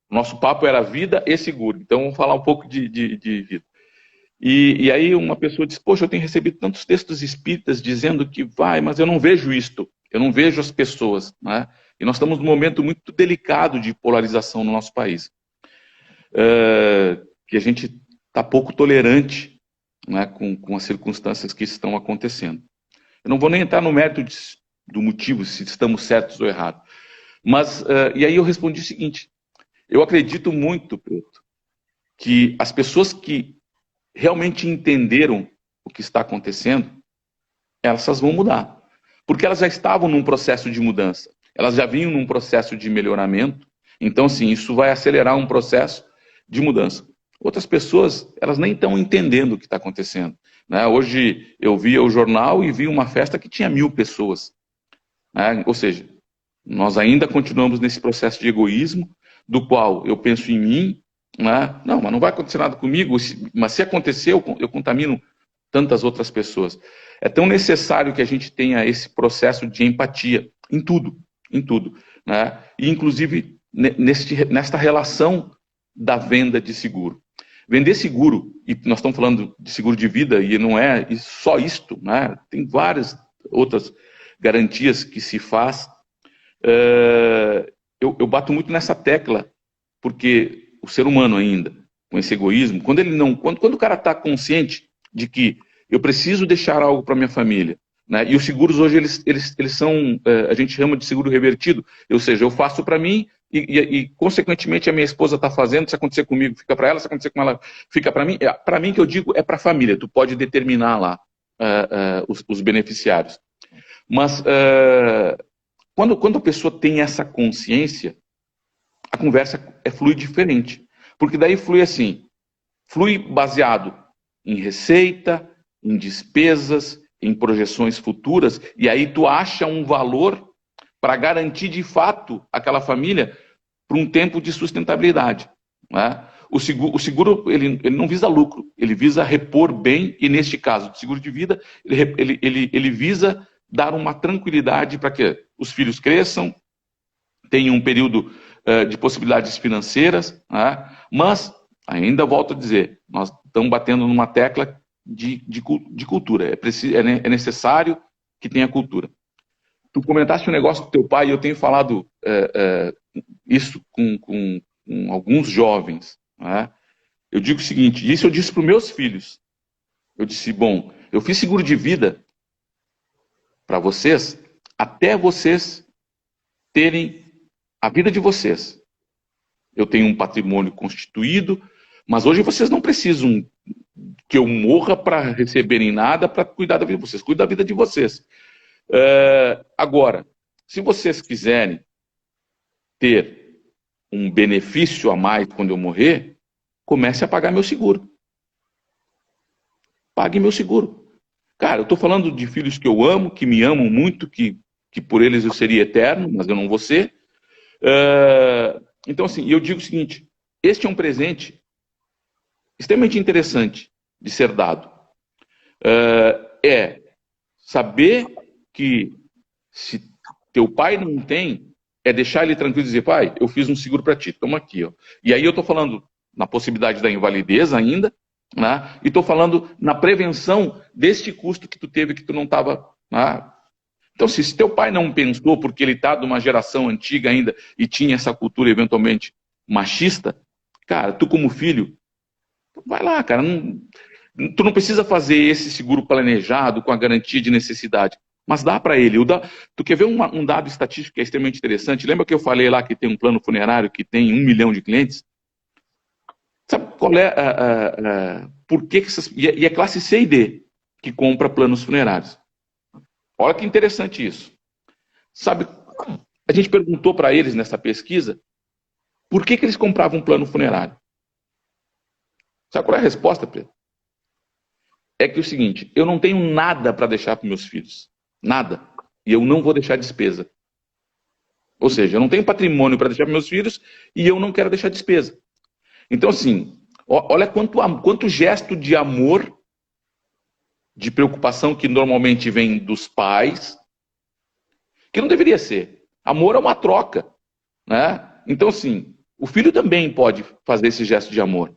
Nosso papo era vida e seguro, então vamos falar um pouco de vida. E aí uma pessoa diz, poxa, eu tenho recebido tantos textos espíritas dizendo que mas eu não vejo isto, eu não vejo as pessoas, né? E nós estamos num momento muito delicado de polarização no nosso país. Que a gente está pouco tolerante, né, com as circunstâncias que estão acontecendo. Eu não vou nem entrar no mérito do motivo, se estamos certos ou errados. Mas, e aí eu respondi o seguinte, eu acredito muito, Preto, que as pessoas que realmente entenderam o que está acontecendo, elas vão mudar. Porque elas já estavam num processo de mudança, elas já vinham num processo de melhoramento, então, sim, isso vai acelerar um processo de mudança. Outras pessoas, elas nem estão entendendo o que está acontecendo, né? Hoje eu via o jornal e vi uma festa que tinha 1000 pessoas, né? Ou seja, nós ainda continuamos nesse processo de egoísmo, do qual eu penso em mim, né? Não, mas não vai acontecer nada comigo, mas se acontecer, eu contamino tantas outras pessoas. É tão necessário que a gente tenha esse processo de empatia em tudo, né? E inclusive nesta relação da venda de seguro. Vender seguro, e nós estamos falando de seguro de vida, e não é só isto, né? Tem várias outras garantias que se faz. Eu bato muito nessa tecla, porque o ser humano ainda, com esse egoísmo, quando o cara está consciente de que eu preciso deixar algo para minha família, né? E os seguros hoje, eles são, a gente chama de seguro revertido, ou seja, eu faço para mim, e consequentemente a minha esposa está fazendo, se acontecer comigo fica para ela, se acontecer com ela fica para mim. Para mim que eu digo é para a família, tu pode determinar lá os beneficiários. Mas quando a pessoa tem essa consciência, a conversa flui diferente. Porque daí flui assim, flui baseado em receita, em despesas, em projeções futuras, e aí tu acha um valor para garantir de fato aquela família por um tempo de sustentabilidade, né? O seguro ele não visa lucro, ele visa repor bem, e neste caso, o seguro de vida, ele visa dar uma tranquilidade para que os filhos cresçam, tenham um período de possibilidades financeiras, né? Mas, ainda volto a dizer, nós estamos batendo numa tecla de cultura, é necessário que tenha cultura. Tu comentaste um negócio com teu pai, e eu tenho falado isso com alguns jovens, né? Eu digo o seguinte, isso eu disse para os meus filhos. Eu disse, bom, eu fiz seguro de vida para vocês, até vocês terem a vida de vocês. Eu tenho um patrimônio constituído, mas hoje vocês não precisam que eu morra para receberem nada, para cuidar da vida de vocês. Cuida da vida de vocês. Agora, se vocês quiserem ter um benefício a mais quando eu morrer, comece a pagar meu seguro. Pague meu seguro. Cara, eu estou falando de filhos que eu amo, que me amam muito, que por eles eu seria eterno, mas eu não vou ser. Então, assim, eu digo o seguinte, este é um presente extremamente interessante de ser dado. É saber que se teu pai não tem, é deixar ele tranquilo e dizer, pai, eu fiz um seguro para ti, toma aqui. Ó. E aí eu estou falando na possibilidade da invalidez ainda, né? E estou falando na prevenção deste custo que tu teve que tu não estava... Né? Então, se teu pai não pensou, porque ele está de uma geração antiga ainda e tinha essa cultura eventualmente machista, cara, tu como filho, vai lá, cara, tu não precisa fazer esse seguro planejado com a garantia de necessidade, mas dá para ele. Tu quer ver um dado estatístico que é extremamente interessante? Lembra que eu falei lá que tem um plano funerário que tem 1 milhão de clientes? Sabe qual é por que essas... E é classe C e D que compra planos funerários. Olha que interessante isso. Sabe, a gente perguntou para eles nessa pesquisa por que eles compravam um plano funerário. Sabe qual é a resposta, Pedro? É que é o seguinte, eu não tenho nada para deixar para meus filhos. Nada. E eu não vou deixar despesa. Ou seja, eu não tenho patrimônio para deixar para meus filhos e eu não quero deixar despesa. Então, assim, olha quanto gesto de amor, de preocupação que normalmente vem dos pais, que não deveria ser. Amor é uma troca, né? Então, assim, o filho também pode fazer esse gesto de amor.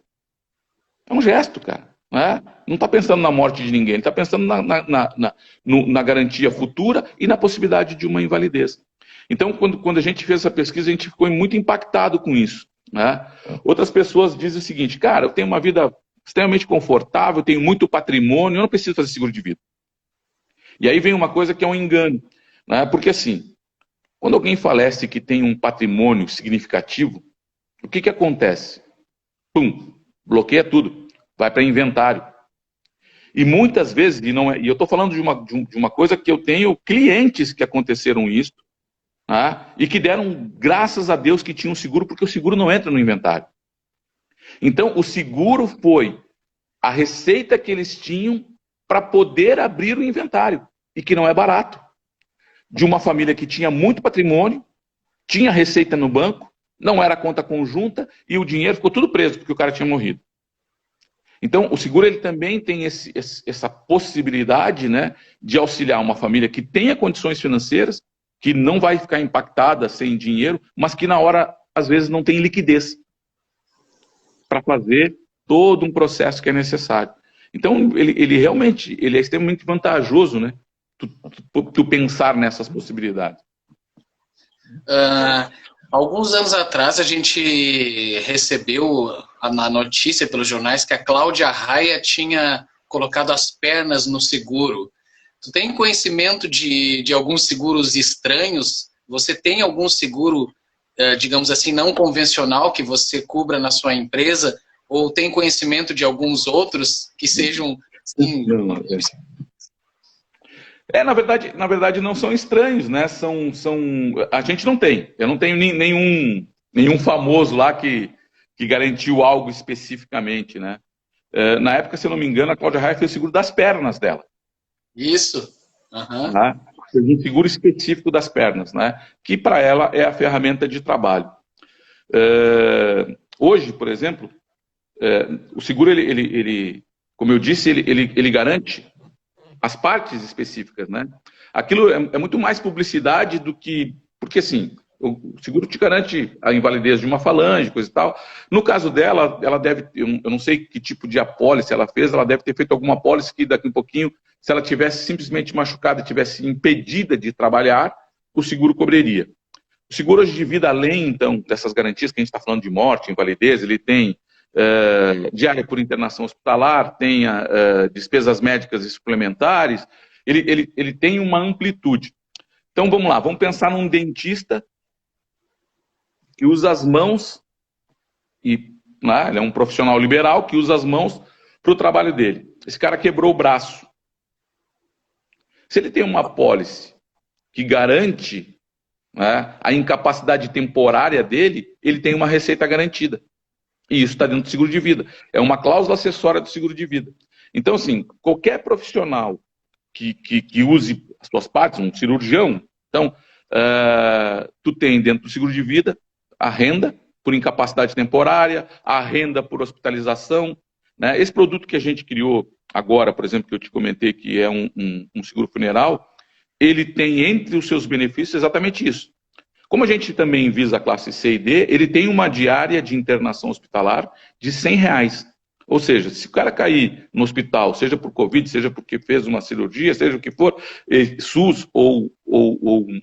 É um gesto, cara. Né? Não está pensando na morte de ninguém, ele está pensando na garantia futura e na possibilidade de uma invalidez. Então, quando a gente fez essa pesquisa, a gente ficou muito impactado com isso. Né? Outras pessoas dizem o seguinte, cara, eu tenho uma vida extremamente confortável, tenho muito patrimônio, eu não preciso fazer seguro de vida. E aí vem uma coisa que é um engano. Né? Porque assim, quando alguém falece que tem um patrimônio significativo, o que acontece? Pum, bloqueia tudo, vai para inventário. E muitas vezes, e eu estou falando de uma coisa que eu tenho clientes que aconteceram isso, né? E que deram graças a Deus que tinham seguro, porque o seguro não entra no inventário. Então, o seguro foi a receita que eles tinham para poder abrir o inventário, e que não é barato. De uma família que tinha muito patrimônio, tinha receita no banco, não era conta conjunta, e o dinheiro ficou tudo preso, porque o cara tinha morrido. Então, o seguro ele também tem essa possibilidade, né, de auxiliar uma família que tenha condições financeiras, que não vai ficar impactada sem dinheiro, mas que na hora, às vezes, não tem liquidez para fazer todo um processo que é necessário. Então, ele realmente ele é extremamente vantajoso, né, tu pensar nessas possibilidades. Alguns anos atrás, a gente recebeu na notícia pelos jornais que a Cláudia Raia tinha colocado as pernas no seguro. Tu tem conhecimento de alguns seguros estranhos? Você tem algum seguro, digamos assim, não convencional que você cubra na sua empresa? Ou tem conhecimento de alguns outros que sejam... Assim, na verdade não são estranhos, né? A gente não tem. Eu não tenho nenhum famoso lá que garantiu algo especificamente, né? Na época, se eu não me engano, a Cláudia Raia fez o seguro das pernas dela. Isso. Uhum. Né? Fez um seguro específico das pernas, né? Que para ela é a ferramenta de trabalho. Hoje, por exemplo, o seguro, como eu disse, ele garante as partes específicas, né? Aquilo é muito mais publicidade do que... Porque, assim, o seguro te garante a invalidez de uma falange, coisa e tal. No caso dela, ela deve... Eu não sei que tipo de apólice ela fez, ela deve ter feito alguma apólice que daqui a um pouquinho, se ela tivesse simplesmente machucada, tivesse impedida de trabalhar, o seguro cobriria. O seguro hoje de vida, além, então, dessas garantias que a gente está falando de morte, invalidez, ele tem... diária por internação hospitalar, tem despesas médicas e suplementares, ele tem uma amplitude. Então vamos lá, vamos pensar num dentista que usa as mãos, né, ele é um profissional liberal que usa as mãos para o trabalho dele. Esse cara quebrou o braço. Se ele tem uma apólice que garante, né, a incapacidade temporária dele, ele tem uma receita garantida. E isso está dentro do seguro de vida. É uma cláusula acessória do seguro de vida. Então, assim, qualquer profissional que use as suas partes, um cirurgião, então, tu tem dentro do seguro de vida a renda por incapacidade temporária, a renda por hospitalização, né? Esse produto que a gente criou agora, por exemplo, que eu te comentei, que é um seguro funeral, ele tem entre os seus benefícios exatamente isso. Como a gente também visa a classe C e D, ele tem uma diária de internação hospitalar de R$100. Ou seja, se o cara cair no hospital, seja por Covid, seja porque fez uma cirurgia, seja o que for, SUS ou um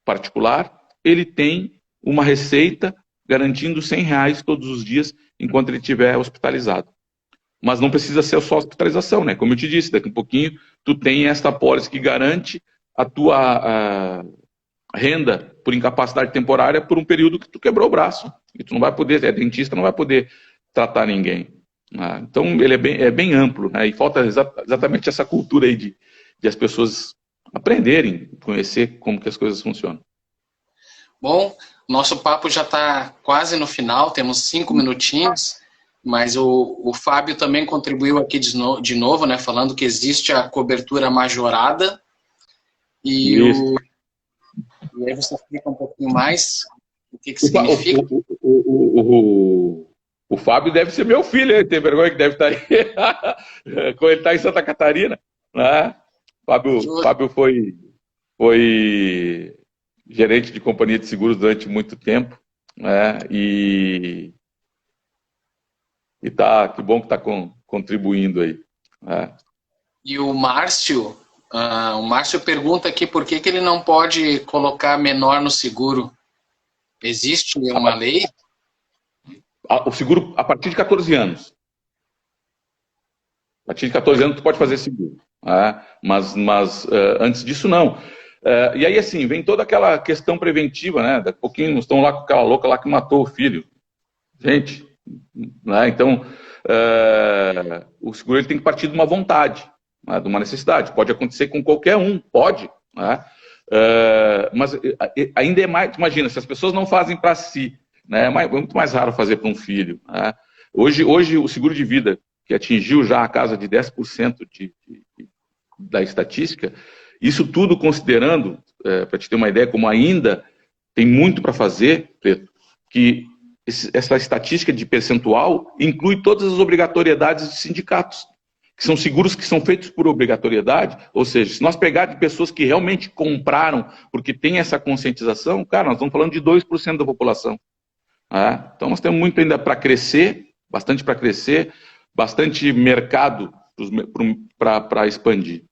particular, ele tem uma receita garantindo R$100 todos os dias enquanto ele estiver hospitalizado. Mas não precisa ser só hospitalização, né? Como eu te disse, daqui a um pouquinho tu tem esta apólice que garante a tua renda por incapacidade temporária por um período que tu quebrou o braço. E tu não vai poder, dentista, não vai poder tratar ninguém. Então ele é bem amplo, né? E falta exatamente essa cultura aí de as pessoas aprenderem, conhecer como que as coisas funcionam. Bom, nosso papo já está quase no final, temos 5 minutinhos, mas o Fábio também contribuiu aqui de novo, né, falando que existe a cobertura majorada, e aí você explica um pouquinho mais o que significa. O Fábio deve ser meu filho, ele tem vergonha que deve estar aí, quando ele está em Santa Catarina, né? Fábio foi gerente de companhia de seguros durante muito tempo, né? E que bom que está contribuindo aí, né? E o Márcio pergunta aqui por que ele não pode colocar menor no seguro. Existe uma lei? O seguro a partir de 14 anos. A partir de 14 anos tu pode fazer seguro, né? Mas antes disso não. E aí assim, vem toda aquela questão preventiva, né? Daqui a pouquinho nós estamos lá com aquela louca lá que matou o filho. Gente, né? Então, o seguro ele tem que partir de uma vontade, né? De uma necessidade. Pode acontecer com qualquer um, pode, né? Mas ainda é mais, imagina, se as pessoas não fazem para si, né? É muito mais raro fazer para um filho, né? Hoje o seguro de vida, que atingiu já a casa de 10% da estatística, isso tudo considerando, para te ter uma ideia, como ainda tem muito para fazer, Preto, que essa estatística de percentual inclui todas as obrigatoriedades de sindicatos, que são seguros que são feitos por obrigatoriedade, ou seja, se nós pegar de pessoas que realmente compraram porque tem essa conscientização, cara, nós estamos falando de 2% da população. Então nós temos muito ainda para crescer, bastante para crescer, bastante mercado para expandir.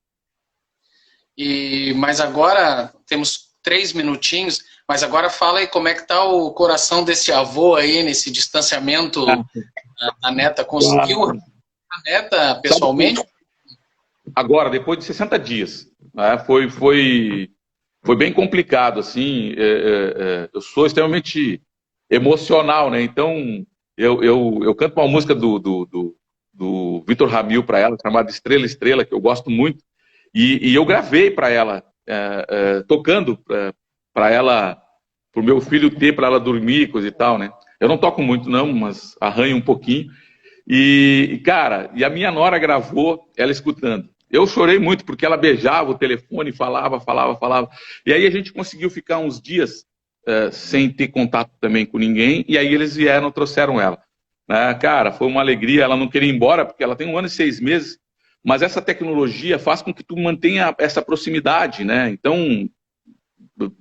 Mas agora temos 3 minutinhos, mas agora fala aí como é que está o coração desse avô aí, nesse distanciamento da neta. Conseguiu a neta pessoalmente? Agora, depois de 60 dias, né, foi bem complicado, assim, eu sou extremamente emocional, né, então eu canto uma música do Vitor Ramil para ela, chamada Estrela, Estrela, que eu gosto muito, e eu gravei para ela, tocando para ela, para o meu filho ter, para ela dormir, coisa e tal, né. Eu não toco muito não, mas arranho um pouquinho, cara, a minha nora gravou ela escutando. Eu chorei muito porque ela beijava o telefone, falava. E aí a gente conseguiu ficar uns dias sem ter contato também com ninguém, e aí eles vieram, trouxeram ela. Cara, foi uma alegria, ela não queria ir embora, porque ela tem 1 ano e 6 meses, mas essa tecnologia faz com que tu mantenha essa proximidade, né? Então,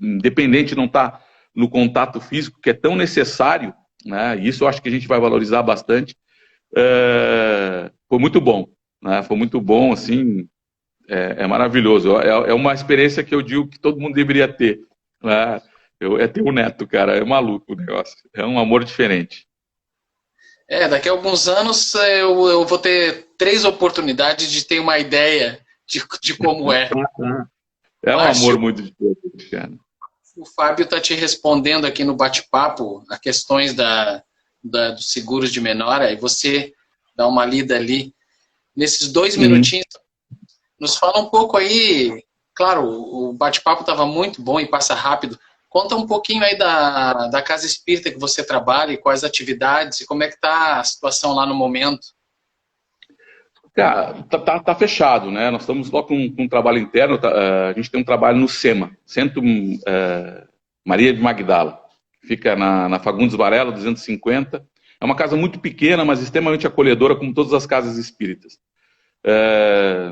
independente de não estar no contato físico, que é tão necessário, né? Isso eu acho que a gente vai valorizar bastante. Foi muito bom, né? Foi muito bom, assim, é maravilhoso. É uma experiência que eu digo que todo mundo deveria ter, né? É ter um neto, cara, é maluco o negócio, é um amor diferente. Daqui a alguns anos eu vou ter 3 oportunidades de ter uma ideia de como é. É um amor muito diferente, cara. O Fábio está te respondendo aqui no bate-papo a questões dos seguros de menor, aí você dá uma lida ali. nesses 2 Uhum. minutinhos, nos fala um pouco aí, claro, o bate-papo estava muito bom e passa rápido. Conta um pouquinho aí da Casa Espírita que você trabalha e quais atividades e como é que está a situação lá no momento. Cara, tá fechado, né? Nós estamos só com um trabalho interno, a gente tem um trabalho no SEMA, Centro Maria de Magdala. Fica na Fagundes Varela, 250. É uma casa muito pequena, mas extremamente acolhedora, como todas as casas espíritas. É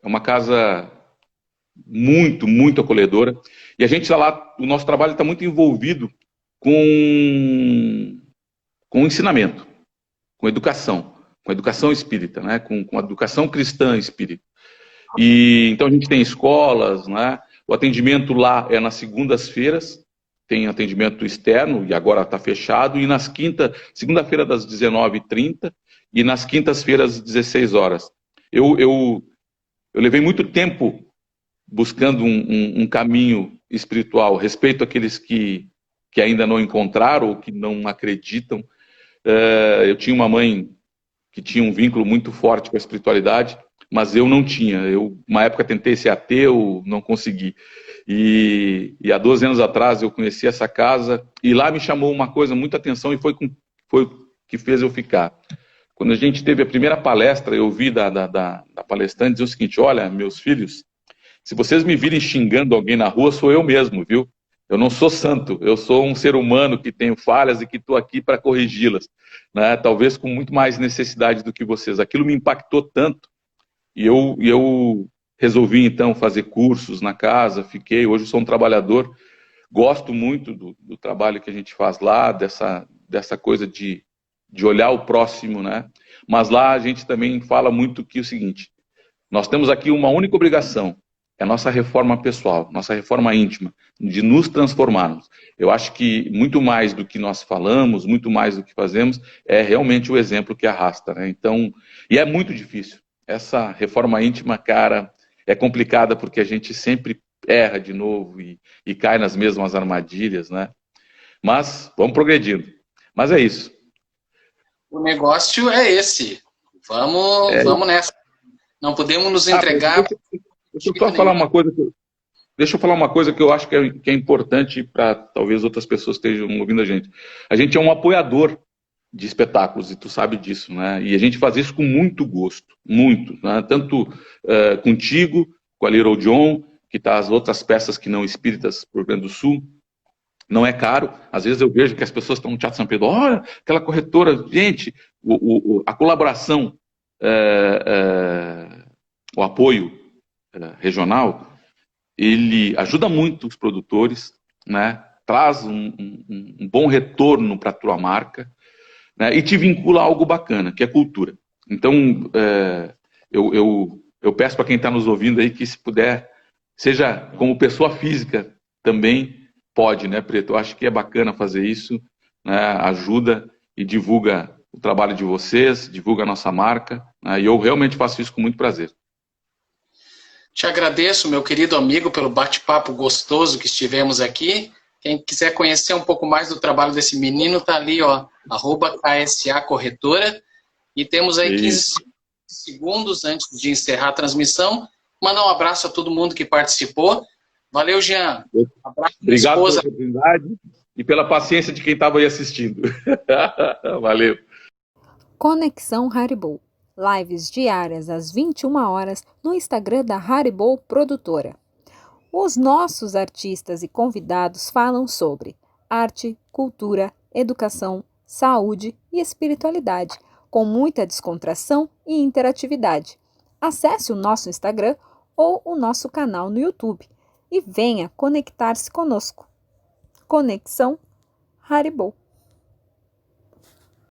uma casa muito, muito acolhedora. E a gente está lá, o nosso trabalho está muito envolvido com ensinamento, com educação espírita, né? com a educação cristã espírita. E então a gente tem escolas, né? O atendimento lá é nas segundas-feiras, tem atendimento externo, e agora está fechado, e nas segunda-feira das 19h30 e nas quintas-feiras às 16 horas. Eu levei muito tempo buscando um caminho espiritual, respeito àqueles que ainda não encontraram ou que não acreditam. Eu tinha uma mãe que tinha um vínculo muito forte com a espiritualidade, mas eu não tinha. Eu, uma época, tentei ser ateu, não consegui. E há 12 anos atrás eu conheci essa casa e lá me chamou uma coisa muita atenção e foi que fez eu ficar. Quando a gente teve a primeira palestra, eu ouvi da palestrante dizer o seguinte: olha, meus filhos, se vocês me virem xingando alguém na rua, sou eu mesmo, viu? Eu não sou santo, eu sou um ser humano que tenho falhas e que estou aqui para corrigi-las, né? Talvez com muito mais necessidade do que vocês. Aquilo me impactou tanto e eu resolvi então fazer cursos na casa, hoje sou um trabalhador, gosto muito do trabalho que a gente faz lá, dessa coisa de olhar o próximo, né? Mas lá a gente também fala muito que o seguinte: nós temos aqui uma única obrigação, é a nossa reforma pessoal, nossa reforma íntima, de nos transformarmos. Eu acho que muito mais do que nós falamos, muito mais do que fazemos, é realmente o exemplo que arrasta, né? Então, e é muito difícil. Essa reforma íntima, cara, é complicada porque a gente sempre erra de novo e cai nas mesmas armadilhas, né? Mas vamos progredindo. Mas é isso. O negócio é esse. Vamos nessa. Não podemos nos entregar. Deixa eu só falar uma coisa. Deixa eu falar uma coisa que eu acho que é importante para talvez outras pessoas estejam ouvindo a gente. A gente é um apoiador de espetáculos, e tu sabe disso, né? E a gente faz isso com muito gosto, muito, né? Tanto contigo, com a Little John, que tá as outras peças que não espíritas por Rio Grande do Sul. Não é caro. Às vezes eu vejo que as pessoas estão no Teatro São Pedro, olha, aquela corretora, gente, a colaboração, o apoio regional, ele ajuda muito os produtores, né? Traz um bom retorno para a tua marca, né? E te vincula a algo bacana, que é cultura. Então, eu peço para quem está nos ouvindo aí que, se puder, seja como pessoa física também pode, né, Preto? Eu acho que é bacana fazer isso, né? Ajuda e divulga o trabalho de vocês, divulga a nossa marca, né? E eu realmente faço isso com muito prazer. Te agradeço, meu querido amigo, pelo bate-papo gostoso que estivemos aqui. Quem quiser conhecer um pouco mais do trabalho desse menino, tá ali, ó, @KSA Corretora. E temos aí 15 segundos antes de encerrar a transmissão. Mandar um abraço a todo mundo que participou. Valeu, Jean. Abraço. Obrigado pela oportunidade e pela paciência de quem estava aí assistindo. Valeu. Conexão Haribo. Lives diárias às 21 horas no Instagram da Haribo Produtora. Os nossos artistas e convidados falam sobre arte, cultura, educação, saúde e espiritualidade, com muita descontração e interatividade. Acesse o nosso Instagram ou o nosso canal no YouTube e venha conectar-se conosco. Conexão Haribo.